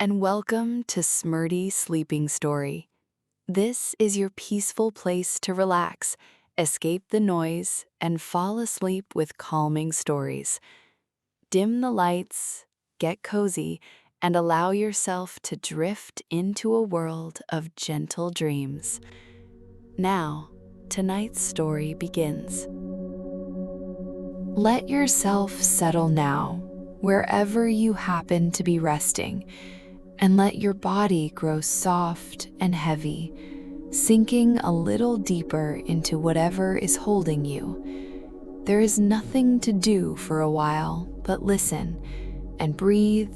and welcome to Smurdy Sleeping Story. This is your peaceful place to relax, escape the noise, and fall asleep with calming stories. Dim the lights, get cozy, and allow yourself to drift into a world of gentle dreams. Now, tonight's story begins. Let yourself settle now, wherever you happen to be resting, and let your body grow soft and heavy, sinking a little deeper into whatever is holding you. There is nothing to do for a while but listen and breathe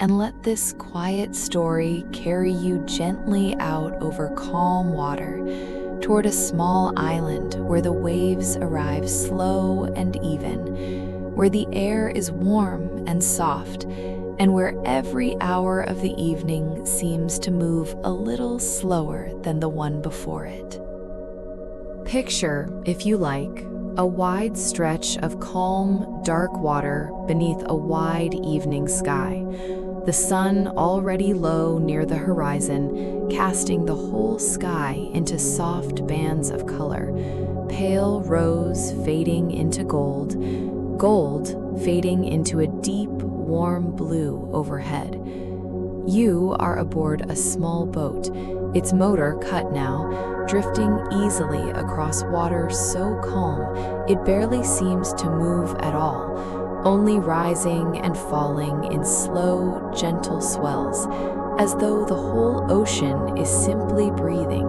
and let this quiet story carry you gently out over calm water toward a small island where the waves arrive slow and even, where the air is warm and soft, and where every hour of the evening seems to move a little slower than the one before it. Picture, if you like, a wide stretch of calm, dark water beneath a wide evening sky, the sun already low near the horizon, casting the whole sky into soft bands of color, pale rose fading into gold, gold fading into a deep, warm blue overhead. You are aboard a small boat, its motor cut now, drifting easily across water so calm it barely seems to move at all, only rising and falling in slow, gentle swells, as though the whole ocean is simply breathing,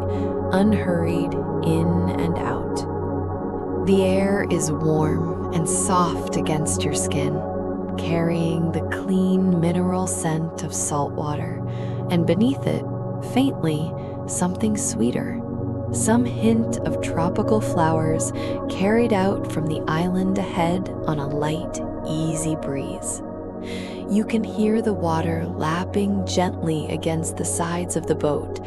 unhurried in and out. The air is warm and soft against your skin, carrying the clean mineral scent of salt water, and beneath it, faintly, something sweeter, some hint of tropical flowers carried out from the island ahead on a light, easy breeze. You can hear the water lapping gently against the sides of the boat,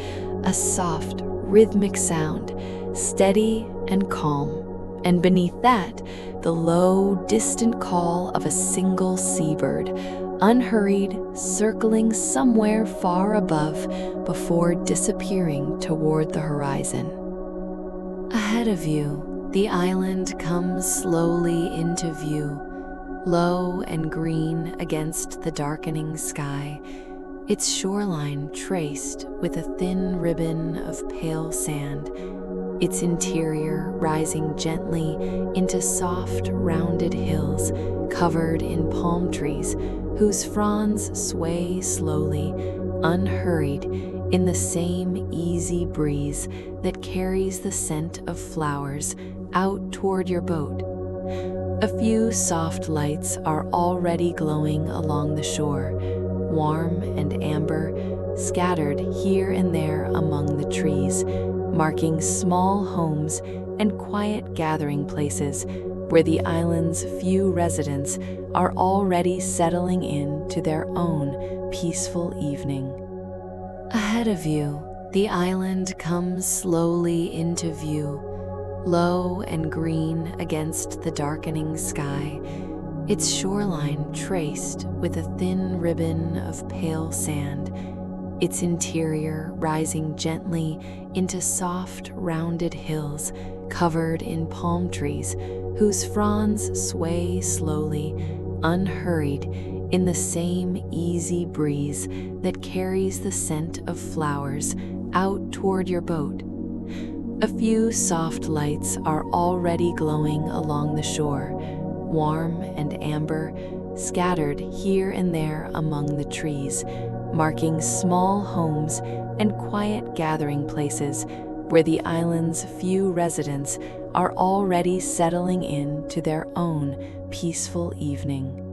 a soft, rhythmic sound, steady and calm. And beneath that, the low, distant call of a single seabird, unhurried, circling somewhere far above before disappearing toward the horizon. Ahead of you, the island comes slowly into view, low and green against the darkening sky, its shoreline traced with a thin ribbon of pale sand, its interior rising gently into soft, rounded hills covered in palm trees whose fronds sway slowly, unhurried, in the same easy breeze that carries the scent of flowers out toward your boat. A few soft lights are already glowing along the shore, warm and amber, scattered here and there among the trees, marking small homes and quiet gathering places where the island's few residents are already settling in to their own peaceful evening. Ahead of you, the island comes slowly into view, low and green against the darkening sky, its shoreline traced with a thin ribbon of pale sand, its interior rising gently into soft, rounded hills covered in palm trees whose fronds sway slowly, unhurried, in the same easy breeze that carries the scent of flowers out toward your boat. A few soft lights are already glowing along the shore, warm and amber, scattered here and there among the trees, marking small homes and quiet gathering places where the island's few residents are already settling in to their own peaceful evening.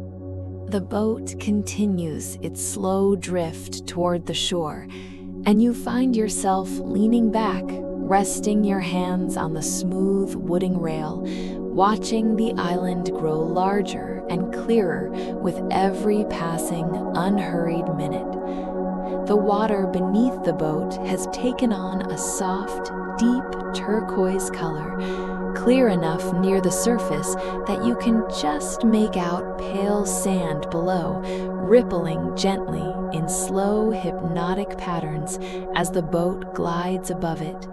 The boat continues its slow drift toward the shore, and you find yourself leaning back, resting your hands on the smooth wooden rail, watching the island grow larger and clearer with every passing, unhurried minute. The water beneath the boat has taken on a soft, deep turquoise color, clear enough near the surface that you can just make out pale sand below, rippling gently in slow hypnotic patterns as the boat glides above it.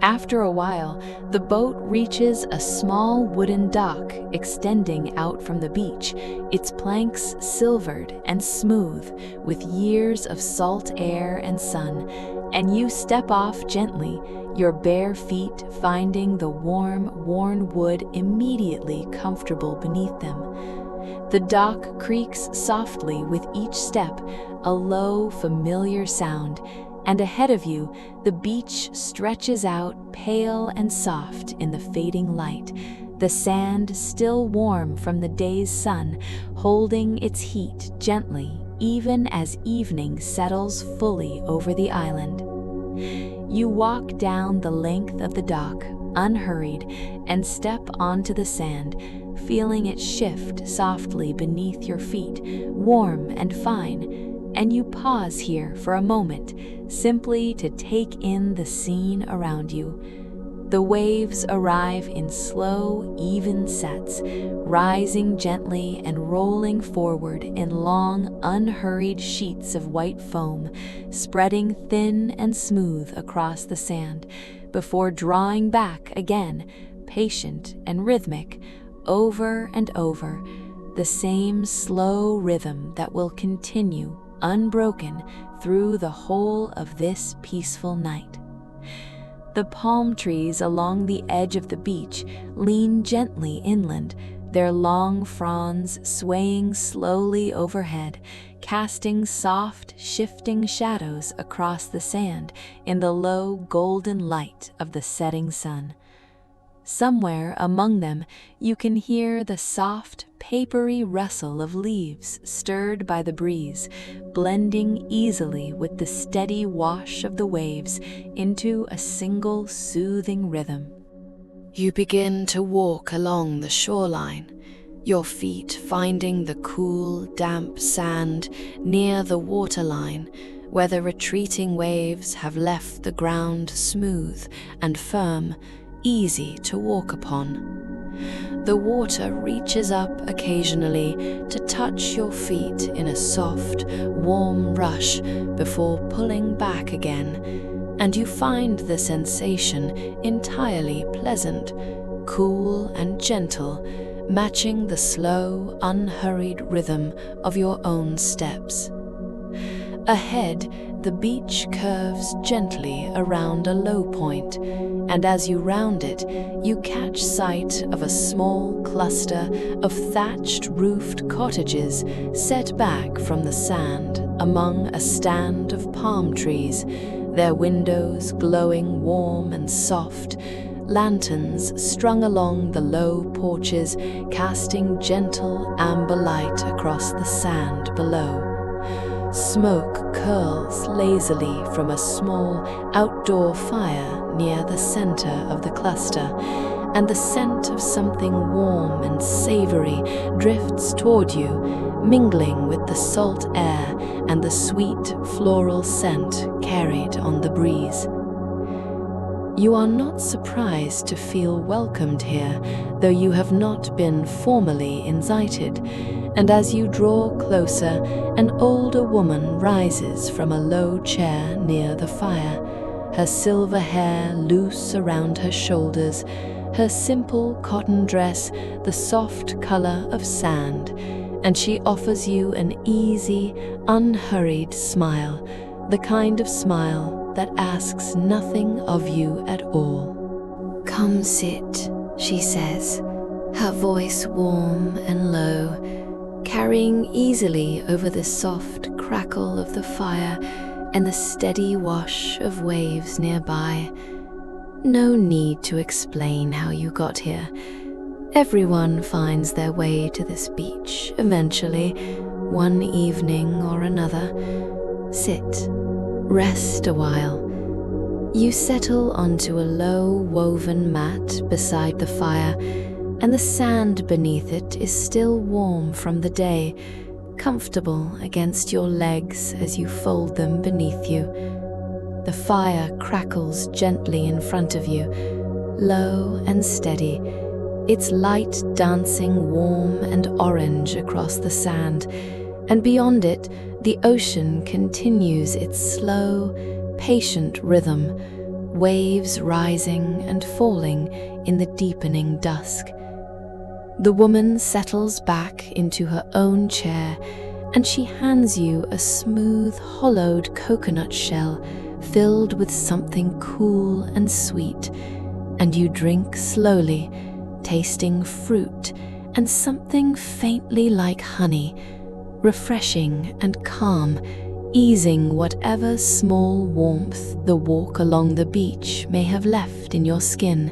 After a while, the boat reaches a small wooden dock extending out from the beach, its planks silvered and smooth with years of salt air and sun, and you step off gently, your bare feet finding the warm, worn wood immediately comfortable beneath them. The dock creaks softly with each step, a low, familiar sound, and ahead of you, the beach stretches out pale and soft in the fading light, the sand still warm from the day's sun, holding its heat gently even as evening settles fully over the island. You walk down the length of the dock, unhurried, and step onto the sand, feeling it shift softly beneath your feet, warm and fine. And you pause here for a moment, simply to take in the scene around you. The waves arrive in slow, even sets, rising gently and rolling forward in long, unhurried sheets of white foam, spreading thin and smooth across the sand, before drawing back again, patient and rhythmic, over and over, the same slow rhythm that will continue unbroken through the whole of this peaceful night. The palm trees along the edge of the beach lean gently inland, their long fronds swaying slowly overhead, casting soft, shifting shadows across the sand in the low golden light of the setting sun. Somewhere among them, you can hear the soft, papery rustle of leaves stirred by the breeze, blending easily with the steady wash of the waves into a single soothing rhythm. You begin to walk along the shoreline, your feet finding the cool, damp sand near the waterline, where the retreating waves have left the ground smooth and firm, easy to walk upon. The water reaches up occasionally to touch your feet in a soft, warm rush before pulling back again, and you find the sensation entirely pleasant, cool and gentle, matching the slow, unhurried rhythm of your own steps. Ahead, the beach curves gently around a low point, and as you round it, you catch sight of a small cluster of thatched-roofed cottages set back from the sand among a stand of palm trees, their windows glowing warm and soft, lanterns strung along the low porches casting gentle amber light across the sand below. Smoke curls lazily from a small outdoor fire near the center of the cluster, and the scent of something warm and savory drifts toward you, mingling with the salt air and the sweet floral scent carried on the breeze. You are not surprised to feel welcomed here, though you have not been formally invited, and as you draw closer, an older woman rises from a low chair near the fire, her silver hair loose around her shoulders, her simple cotton dress the soft color of sand, and she offers you an easy, unhurried smile, the kind of smile that asks nothing of you at all. "Come sit," she says, her voice warm and low, carrying easily over the soft crackle of the fire and the steady wash of waves nearby. No need to explain how you got here. Everyone finds their way to this beach eventually, one evening or another. Sit. Rest a while. You settle onto a low woven mat beside the fire, and the sand beneath it is still warm from the day, comfortable against your legs as you fold them beneath you. The fire crackles gently in front of you, low and steady, its light dancing warm and orange across the sand, and beyond it, the ocean continues its slow, patient rhythm, waves rising and falling in the deepening dusk. The woman settles back into her own chair, and she hands you a smooth, hollowed coconut shell filled with something cool and sweet, and you drink slowly, tasting fruit and something faintly like honey, refreshing and calm, easing whatever small warmth the walk along the beach may have left in your skin.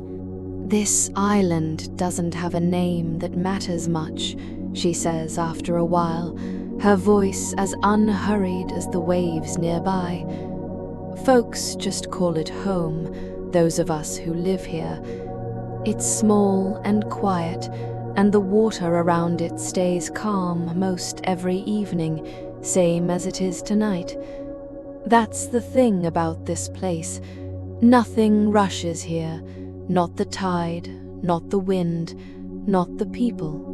"This island doesn't have a name that matters much," she says after a while, her voice as unhurried as the waves nearby. "Folks just call it home, those of us who live here. It's small and quiet, and the water around it stays calm most every evening, same as it is tonight. That's the thing about this place. Nothing rushes here, not the tide, not the wind, not the people."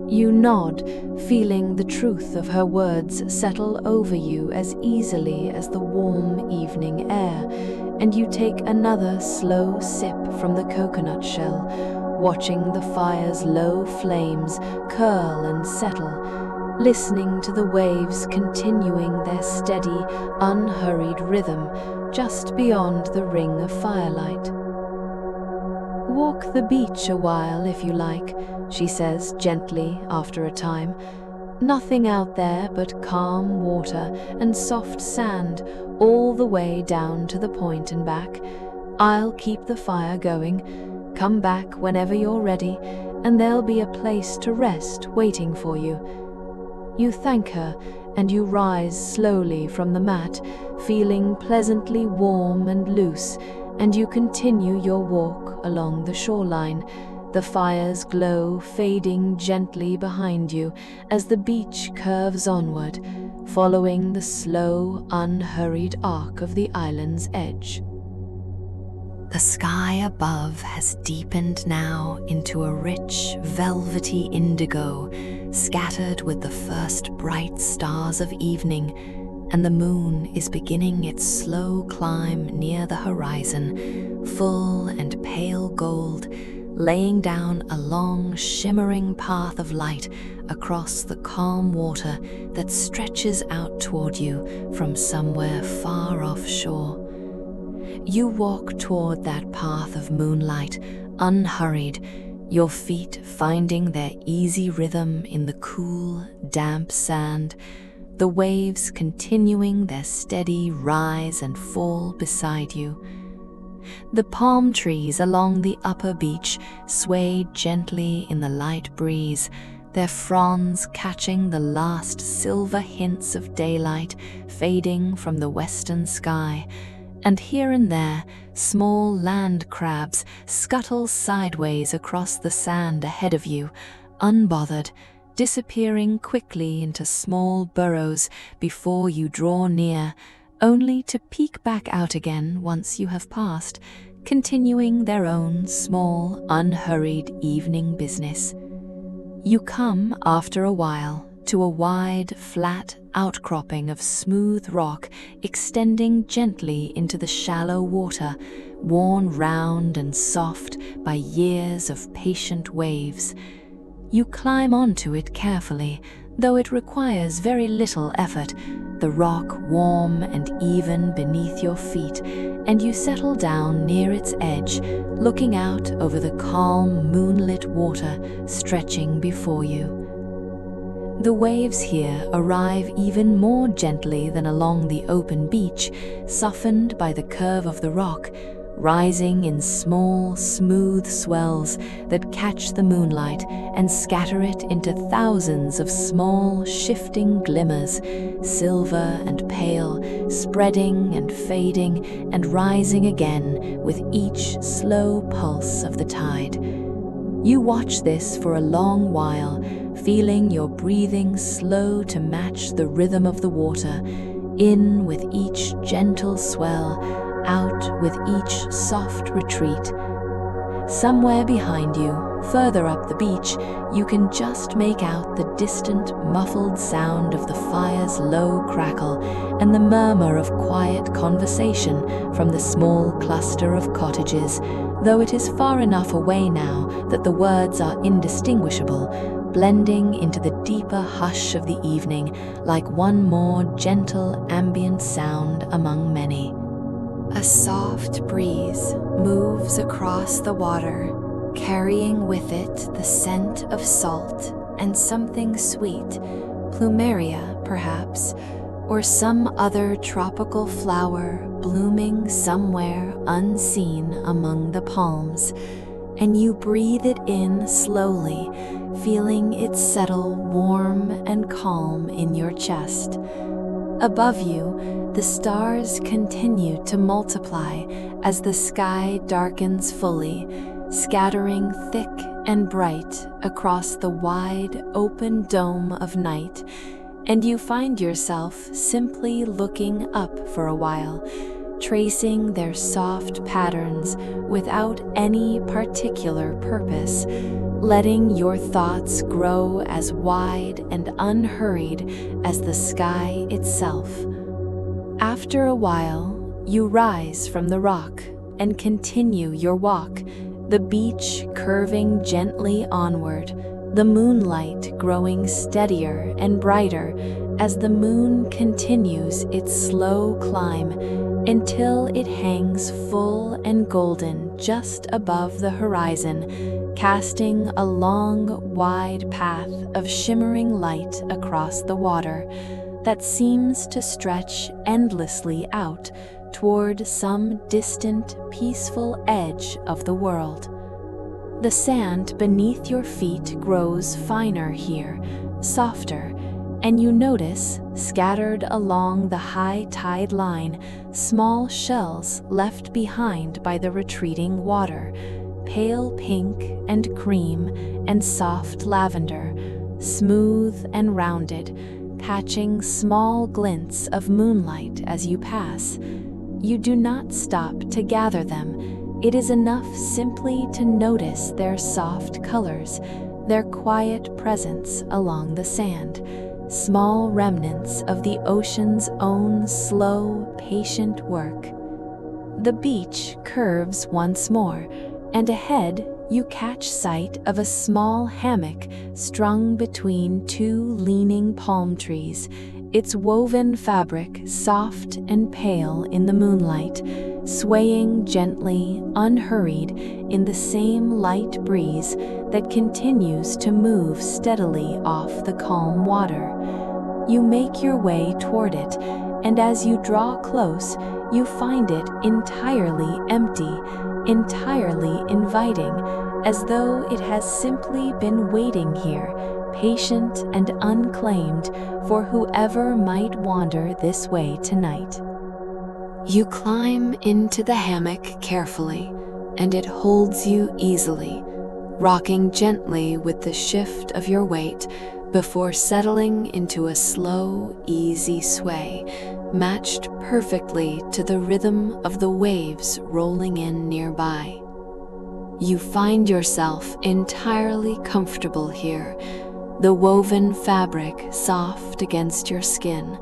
You nod, feeling the truth of her words settle over you as easily as the warm evening air, and you take another slow sip from the coconut shell, watching the fire's low flames curl and settle, listening to the waves continuing their steady, unhurried rhythm just beyond the ring of firelight. "Walk the beach a while if you like," she says gently after a time. "Nothing out there but calm water and soft sand all the way down to the point and back. I'll keep the fire going. Come back whenever you're ready, and there'll be a place to rest waiting for you." You thank her, and you rise slowly from the mat, feeling pleasantly warm and loose, and you continue your walk along the shoreline, the fire's glow fading gently behind you as the beach curves onward, following the slow, unhurried arc of the island's edge. The sky above has deepened now into a rich, velvety indigo, scattered with the first bright stars of evening, and the moon is beginning its slow climb near the horizon, full and pale gold, laying down a long, shimmering path of light across the calm water that stretches out toward you from somewhere far offshore. You walk toward that path of moonlight, unhurried, your feet finding their easy rhythm in the cool, damp sand, the waves continuing their steady rise and fall beside you. The palm trees along the upper beach swayed gently in the light breeze, their fronds catching the last silver hints of daylight fading from the western sky, and here and there small land crabs scuttle sideways across the sand ahead of you, unbothered, disappearing quickly into small burrows before you draw near, only to peek back out again once you have passed, continuing their own small, unhurried evening business. You come, after a while, to a wide, flat outcropping of smooth rock extending gently into the shallow water, worn round and soft by years of patient waves. You climb onto it carefully, though it requires very little effort, the rock warm and even beneath your feet, and you settle down near its edge, looking out over the calm, moonlit water stretching before you. The waves here arrive even more gently than along the open beach, softened by the curve of the rock, rising in small, smooth swells that catch the moonlight and scatter it into thousands of small, shifting glimmers, silver and pale, spreading and fading and rising again with each slow pulse of the tide. You watch this for a long while, feeling your breathing slow to match the rhythm of the water, in with each gentle swell, out with each soft retreat. Somewhere behind you, further up the beach, you can just make out the distant, muffled sound of the fire's low crackle and the murmur of quiet conversation from the small cluster of cottages, though it is far enough away now that the words are indistinguishable, blending into the deeper hush of the evening like one more gentle ambient sound among many. A soft breeze moves across the water, carrying with it the scent of salt and something sweet, plumeria perhaps, or some other tropical flower blooming somewhere unseen among the palms, and you breathe it in slowly, feeling it settle warm and calm in your chest. Above you, the stars continue to multiply as the sky darkens fully, scattering thick and bright across the wide, open dome of night, and you find yourself simply looking up for a while, tracing their soft patterns without any particular purpose, letting your thoughts grow as wide and unhurried as the sky itself. After a while, you rise from the rock and continue your walk, the beach curving gently onward, the moonlight growing steadier and brighter as the moon continues its slow climb until it hangs full and golden just above the horizon, casting a long, wide path of shimmering light across the water that seems to stretch endlessly out toward some distant, peaceful edge of the world. The sand beneath your feet grows finer here, softer, and you notice, scattered along the high tide line, small shells left behind by the retreating water, pale pink and cream and soft lavender, smooth and rounded, catching small glints of moonlight as you pass. You do not stop to gather them. It is enough simply to notice their soft colors, their quiet presence along the sand, small remnants of the ocean's own slow, patient work. The beach curves once more, and ahead you catch sight of a small hammock strung between two leaning palm trees, its woven fabric soft and pale in the moonlight, swaying gently, unhurried, in the same light breeze that continues to move steadily off the calm water. You make your way toward it, and as you draw close, you find it entirely empty, entirely inviting, as though it has simply been waiting here, patient and unclaimed, for whoever might wander this way tonight. You climb into the hammock carefully, and it holds you easily, rocking gently with the shift of your weight before settling into a slow, easy sway, matched perfectly to the rhythm of the waves rolling in nearby. You find yourself entirely comfortable here, the woven fabric soft against your skin,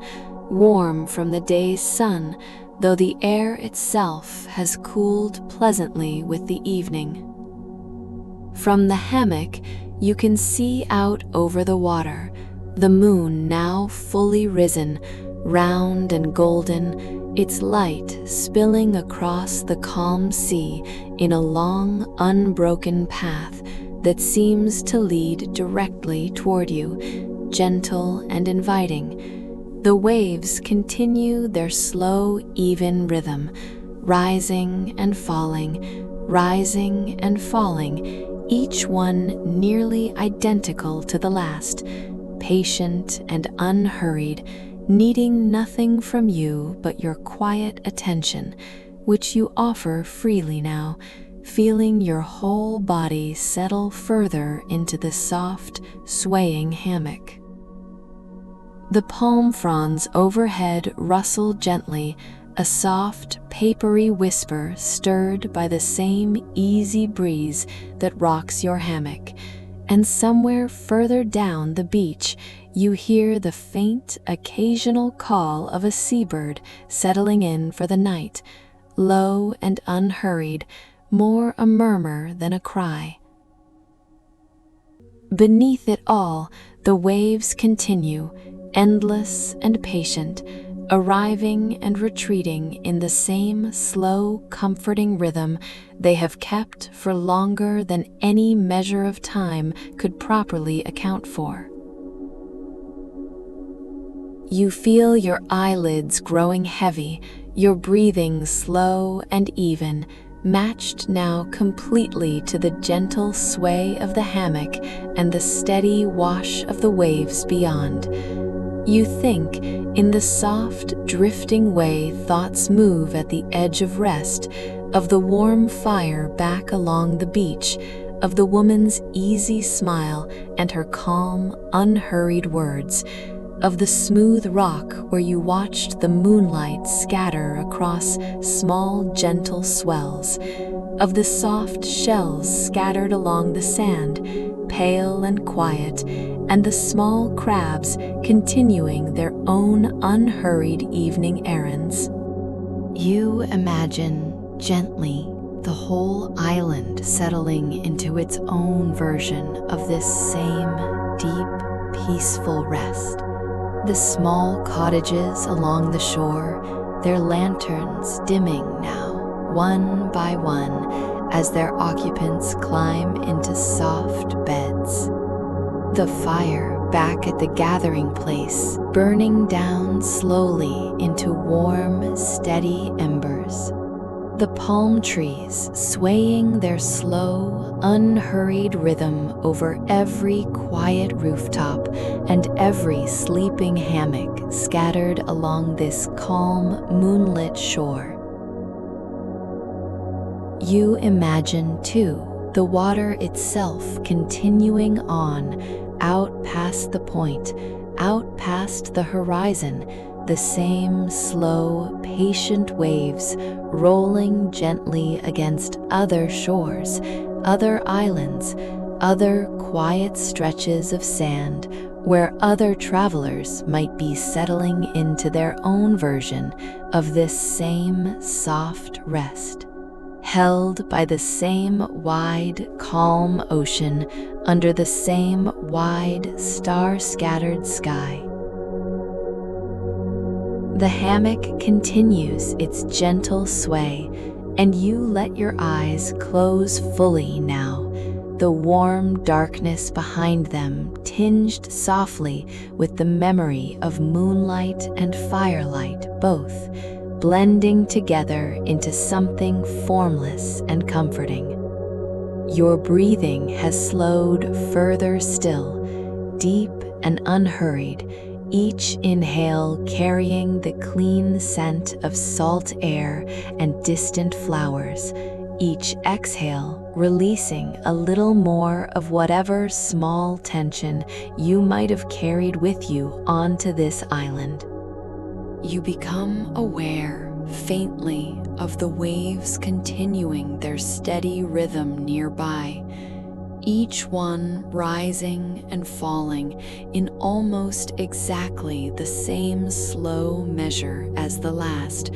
warm from the day's sun, though the air itself has cooled pleasantly with the evening. From the hammock, you can see out over the water, the moon now fully risen, round and golden, its light spilling across the calm sea in a long, unbroken path that seems to lead directly toward you, gentle and inviting. The waves continue their slow, even rhythm, rising and falling, each one nearly identical to the last, patient and unhurried, needing nothing from you but your quiet attention, which you offer freely now, feeling your whole body settle further into the soft, swaying hammock. The palm fronds overhead rustle gently a soft, papery whisper stirred by the same easy breeze that rocks your hammock. And somewhere further down the beach, you hear the faint, occasional call of a seabird settling in for the night, low and unhurried, more a murmur than a cry. Beneath it all, the waves continue, endless and patient, arriving and retreating in the same slow, comforting rhythm they have kept for longer than any measure of time could properly account for. You feel your eyelids growing heavy, your breathing slow and even, matched now completely to the gentle sway of the hammock and the steady wash of the waves beyond. You think, in the soft, drifting way thoughts move at the edge of rest, of the warm fire back along the beach, of the woman's easy smile and her calm, unhurried words, of the smooth rock where you watched the moonlight scatter across small, gentle swells, of the soft shells scattered along the sand, pale and quiet, and the small crabs continuing their own unhurried evening errands. You imagine gently the whole island settling into its own version of this same deep, peaceful rest. The small cottages along the shore, their lanterns dimming now, one by one, as their occupants climb into soft beds. The fire back at the gathering place, burning down slowly into warm, steady embers. The palm trees swaying their slow, unhurried rhythm over every quiet rooftop and every sleeping hammock scattered along this calm, moonlit shore. You imagine, too, the water itself continuing on, out past the point, out past the horizon, the same slow, patient waves rolling gently against other shores, other islands, other quiet stretches of sand where other travelers might be settling into their own version of this same soft rest, held by the same wide, calm ocean under the same wide, star-scattered sky. The hammock continues its gentle sway, and you let your eyes close fully now, the warm darkness behind them tinged softly with the memory of moonlight and firelight both, blending together into something formless and comforting. Your breathing has slowed further still, deep and unhurried, each inhale carrying the clean scent of salt air and distant flowers, each exhale releasing a little more of whatever small tension you might have carried with you onto this island. You become aware, faintly, of the waves continuing their steady rhythm nearby, each one rising and falling in almost exactly the same slow measure as the last,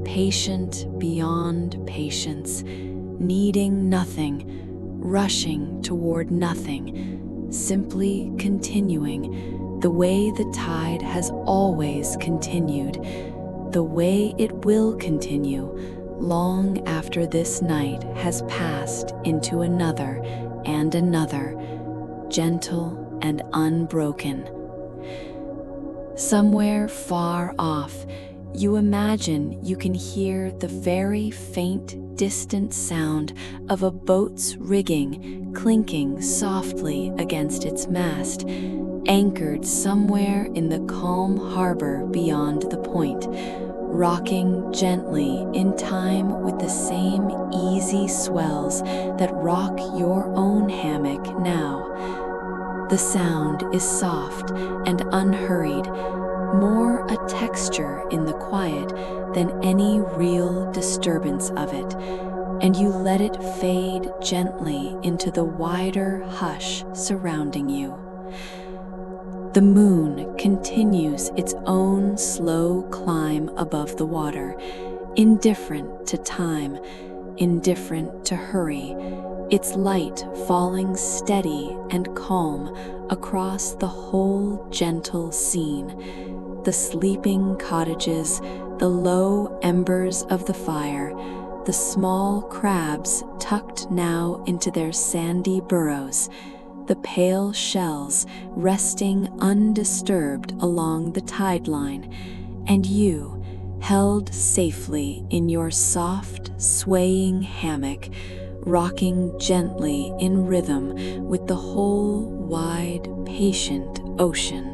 patient beyond patience, needing nothing, rushing toward nothing, simply continuing the way the tide has always continued, the way it will continue long after this night has passed into another and another, gentle and unbroken. Somewhere far off, you imagine you can hear the very faint, distant sound of a boat's rigging clinking softly against its mast, anchored somewhere in the calm harbor beyond the point, rocking gently in time with the same easy swells that rock your own hammock now. The sound is soft and unhurried, more a texture in the quiet than any real disturbance of it, and you let it fade gently into the wider hush surrounding you. The moon continues its own slow climb above the water, indifferent to time, indifferent to hurry, its light falling steady and calm across the whole gentle scene. The sleeping cottages, the low embers of the fire, the small crabs tucked now into their sandy burrows, the pale shells resting undisturbed along the tide line, and you, held safely in your soft, swaying hammock, rocking gently in rhythm with the whole wide, patient ocean.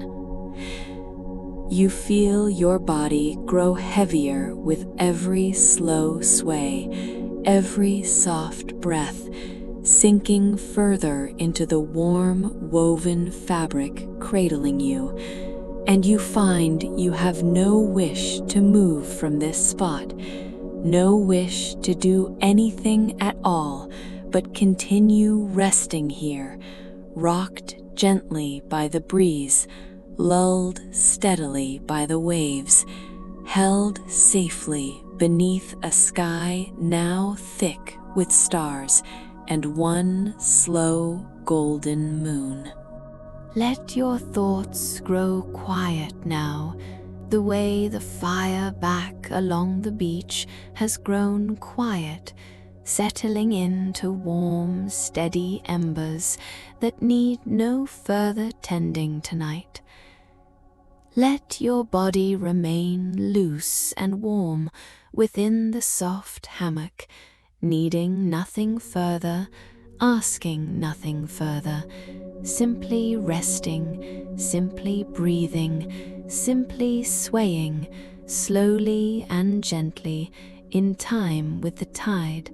You feel your body grow heavier with every slow sway, every soft breath, sinking further into the warm, woven fabric cradling you, and you find you have no wish to move from this spot, no wish to do anything at all but continue resting here, rocked gently by the breeze, lulled steadily by the waves, held safely beneath a sky now thick with stars and one slow golden moon. Let your thoughts grow quiet now, the way the fire back along the beach has grown quiet, settling into warm, steady embers that need no further tending tonight. Let your body remain loose and warm within the soft hammock, needing nothing further, asking nothing further, simply resting, simply breathing, simply swaying, slowly and gently, in time with the tide.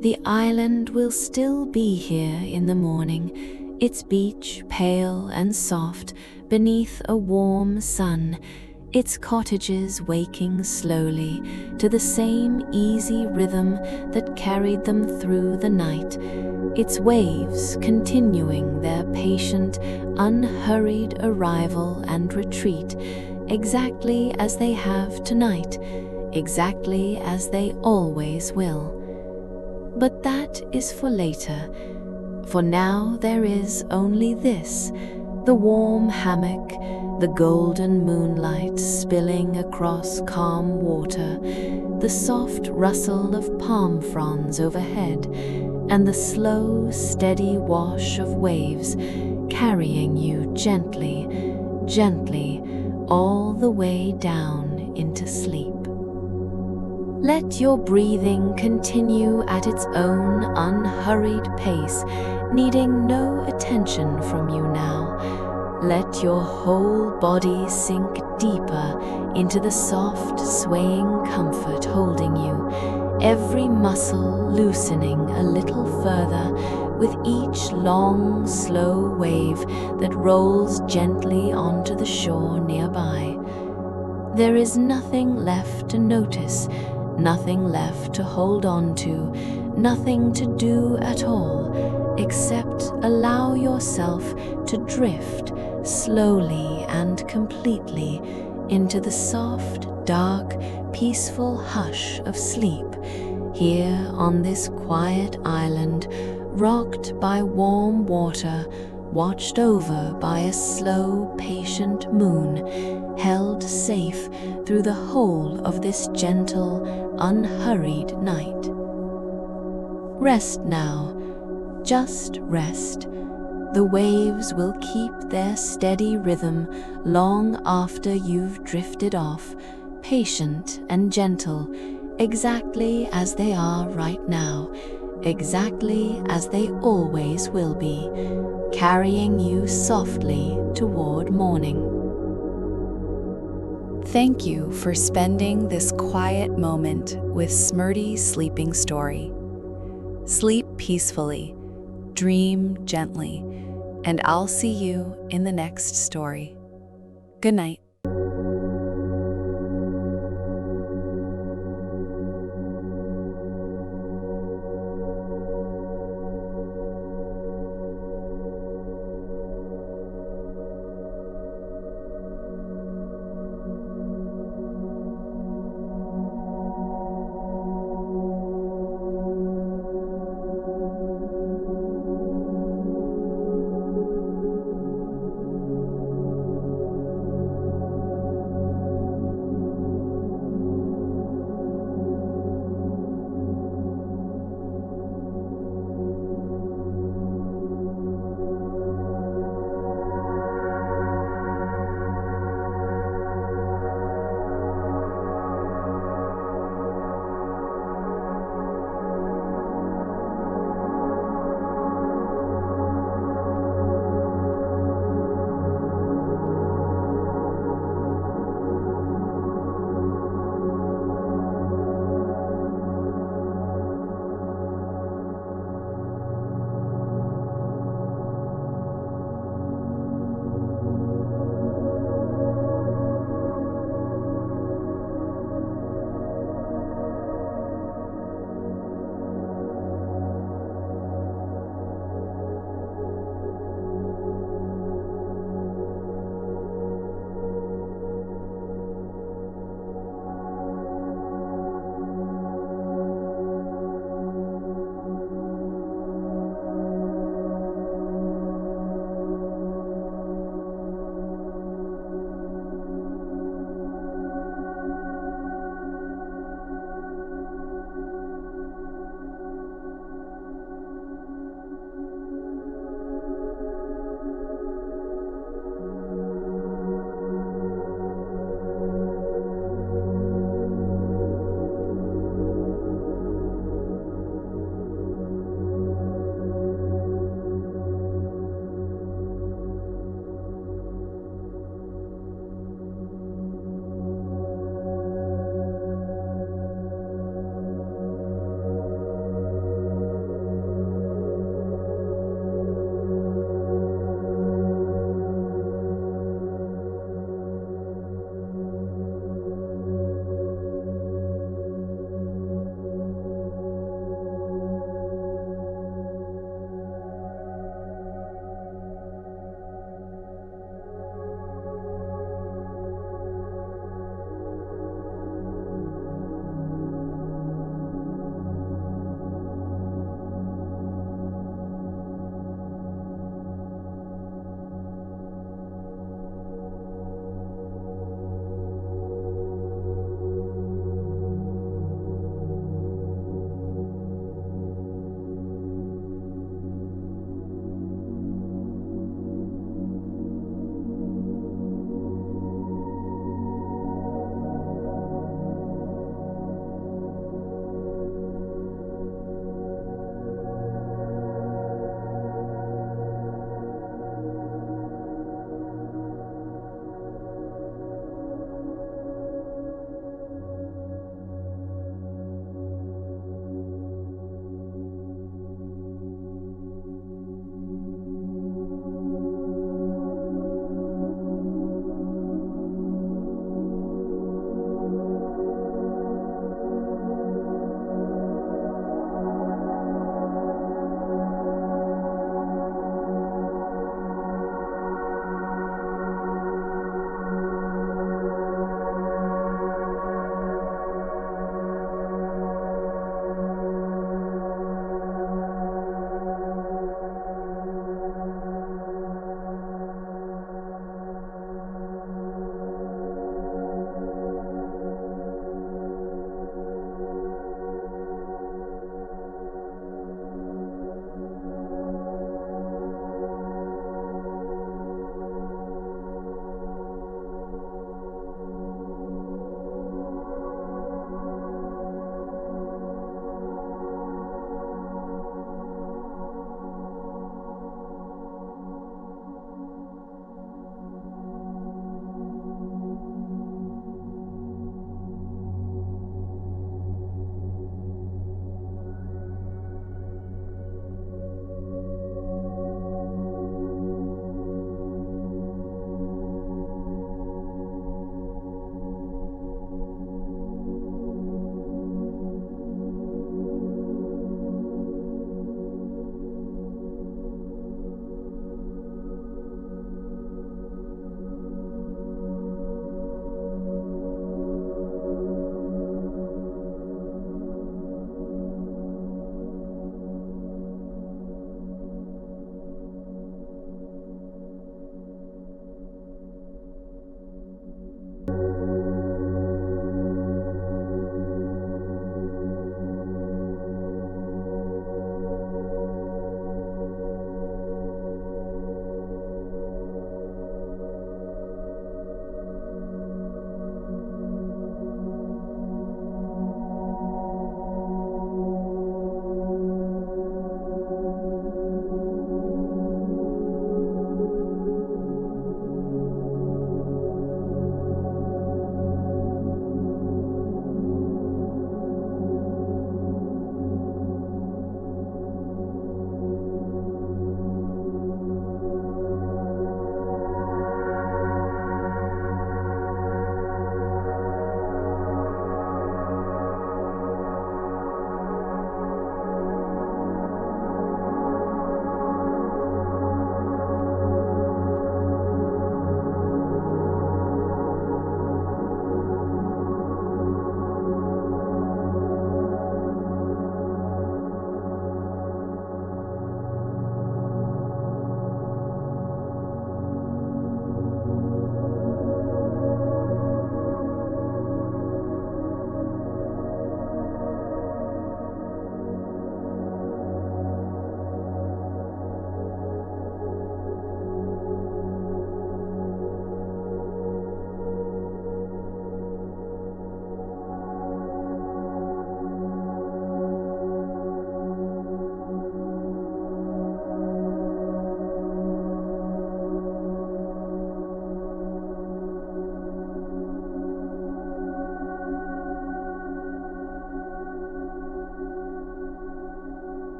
The island will still be here in the morning, its beach pale and soft beneath a warm sun, its cottages waking slowly to the same easy rhythm that carried them through the night, its waves continuing their patient, unhurried arrival and retreat, exactly as they have tonight, exactly as they always will. But that is for later. For now there is only this, the warm hammock, the golden moonlight spilling across calm water, the soft rustle of palm fronds overhead, and the slow, steady wash of waves carrying you gently, gently, all the way down into sleep. Let your breathing continue at its own unhurried pace, needing no attention from you now. Let your whole body sink deeper into the soft, swaying comfort holding you, every muscle loosening a little further with each long, slow wave that rolls gently onto the shore nearby. There is nothing left to notice, nothing left to hold on to, nothing to do at all, except allow yourself to drift slowly and completely into the soft, dark, peaceful hush of sleep, here on this quiet island, rocked by warm water, watched over by a slow, patient moon, held safe through the whole of this gentle, unhurried night. Rest now, just rest. The waves will keep their steady rhythm long after you've drifted off, patient and gentle, exactly as they are right now, exactly as they always will be, carrying you softly toward morning. Thank you for spending this quiet moment with Smrti Sleeping Story. Sleep peacefully, dream gently, and I'll see you in the next story. Good night.